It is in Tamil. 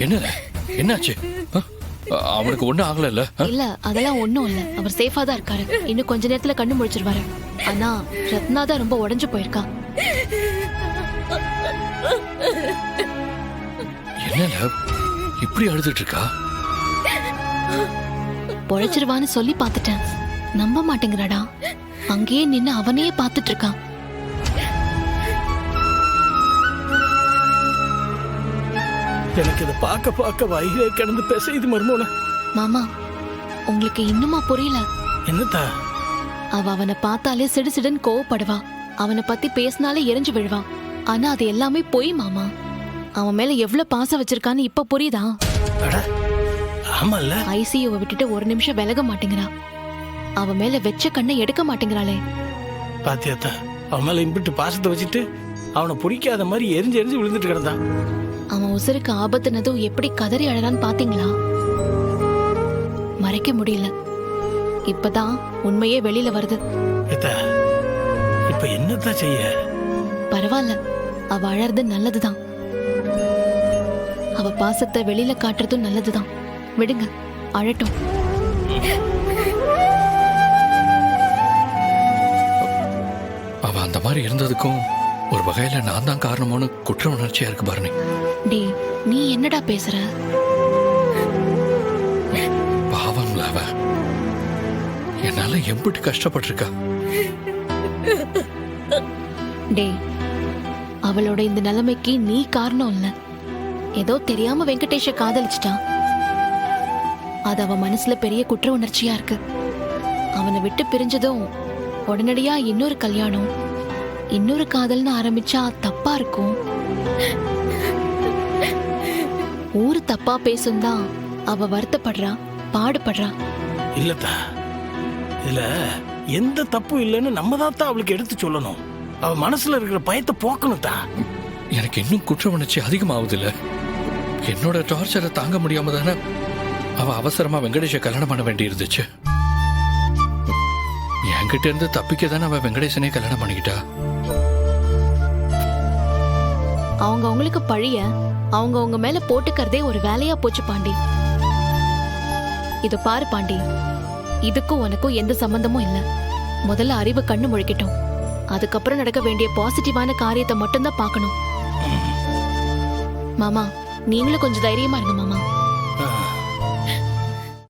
என்ன என்னாச்சு? அவனுக்கு ஒண்ணும் ஆகல? இல்ல அதெல்லாம் ஒண்ணும் இல்ல. அவர் சேஃபா தான் இருக்காரு. இன்னும் கொஞ்ச நேரத்துல கண்ணு முழிச்சிருவாரு. ஆனா ரத்னா தான் ரொம்ப உடைஞ்சு போயிருக்கா. என்ன இப்படி அழுதுட்டு இருக்கா? பொழைச்சிருவான்னு சொல்லி பாத்துட்டேன், நம்ப மாட்டேங்கிறாடா. அங்கேயே நின்னு அவனையே பாத்துட்டு இருக்கான். எனக்கு இதை பார்க்க வயிறே கிடந்து பேச மருமோன. மாமா, உங்களுக்கு இன்னுமா புரியல? என்னத்தா? அவனை பார்த்தாலே சிடுசிடுன்னு கோவப்படுவா. அவனை பத்தி பேசினாலே எரிஞ்சு விழுவா. ஆனா அது எல்லாமே பொய் மாமா. அவன் மேல எவ்வளவு பாசம் வச்சிருக்கான்னு இப்ப புரியுதா? ஆமால. ஐசியூவை விட்டுட்டு ஒரு நிமிஷம் விலக மாட்டேங்கிறா. அவன் மேல வெச்ச கண்ணை எடுக்க மாட்டேங்கிறாளே. பாத்தியாத்தா, அவன் மேல இம்பிட்டு பாசத்தை வச்சுட்டு அவனை பிடிக்காத மாதிரி எரிஞ்சு எரிஞ்சு விழுந்துட்டு கிடந்தான். அவன் உசுருக்கு ஆபத்துனதும் எப்படி கதறி அழறான்னு பாத்தீங்களா? மறைக்க முடியல. இப்பதான் உண்மையே வெளியில வருது. இப்ப என்னத்தான் செய்ய? பரவாயில்ல, அவ அழறது நல்லதுதான். அவ பாசத்தை வெளியில காட்டுறதும் நல்லதுதான். விடுங்க, அழட்டும். அவ அந்த மாதிரி இருந்ததுக்கும் ஒரு வகையில நான் தான் காரணமான குற்ற உணர்ச்சியா இருக்கு பரணி. டே, நீ என்னடா பேசுற? பாவம்ல அவ. என்னால எம்பிட்டு கஷ்டப்பட்டிருக்கா. டே, அவளோட இந்த நிலைமைக்கு நீ காரணம் இல்ல. ஏதோ தெரியாம வெங்கடேஷ காதலிச்சிட்டான். அது அவ மனசுல பெரிய குற்ற உணர்ச்சியா இருக்கு. அவனை விட்டு பிரிஞ்சதும் உடனடியா இன்னொரு கல்யாணம், இன்னொரு காதல்னு ஆரம்பிச்சா தப்பா இருக்கும். ஊரு தப்பா பேசும்தான் அவ வருத்தப்படுறா, பாடுபடுறா. இல்லத்தா, இதுல எந்த தப்பும் இல்லைன்னு நம்ம தான் அவளுக்கு எடுத்து சொல்லணும். அவ மனசுல இருக்கிற பயத்தை போக்கணும் தான். எனக்கு இன்னும் குற்ற உணர்ச்சி அதிகமாகுது இல்ல. என்னோட டார்ச்சரை தாங்க முடியாம தானே அவ அவசரமா வெங்கடேஷ கல்யாணம் பண்ண வேண்டி இருந்துச்சு. என்கிட்ட இருந்து தப்பிக்க தானே அவ வெங்கடேசனே கல்யாணம் பண்ணிக்கிட்டா. அவங்க அவங்களுக்கு பழிய அவங்க மேல போட்டுக்கிறதே ஒரு வேலையா போச்சு பாண்டி. இத பாரு பாண்டி, இதுக்கும் உனக்கும் எந்த சம்பந்தமும் இல்ல. முதல்ல அறிவு கண்ணு முழிக்கட்டும். அதுக்கப்புறம் நடக்க வேண்டிய பாசிட்டிவான காரியத்தை மட்டும்தான் பார்க்கணும். மாமா, நீங்களும் கொஞ்சம் தைரியமா இருங்க மாமா.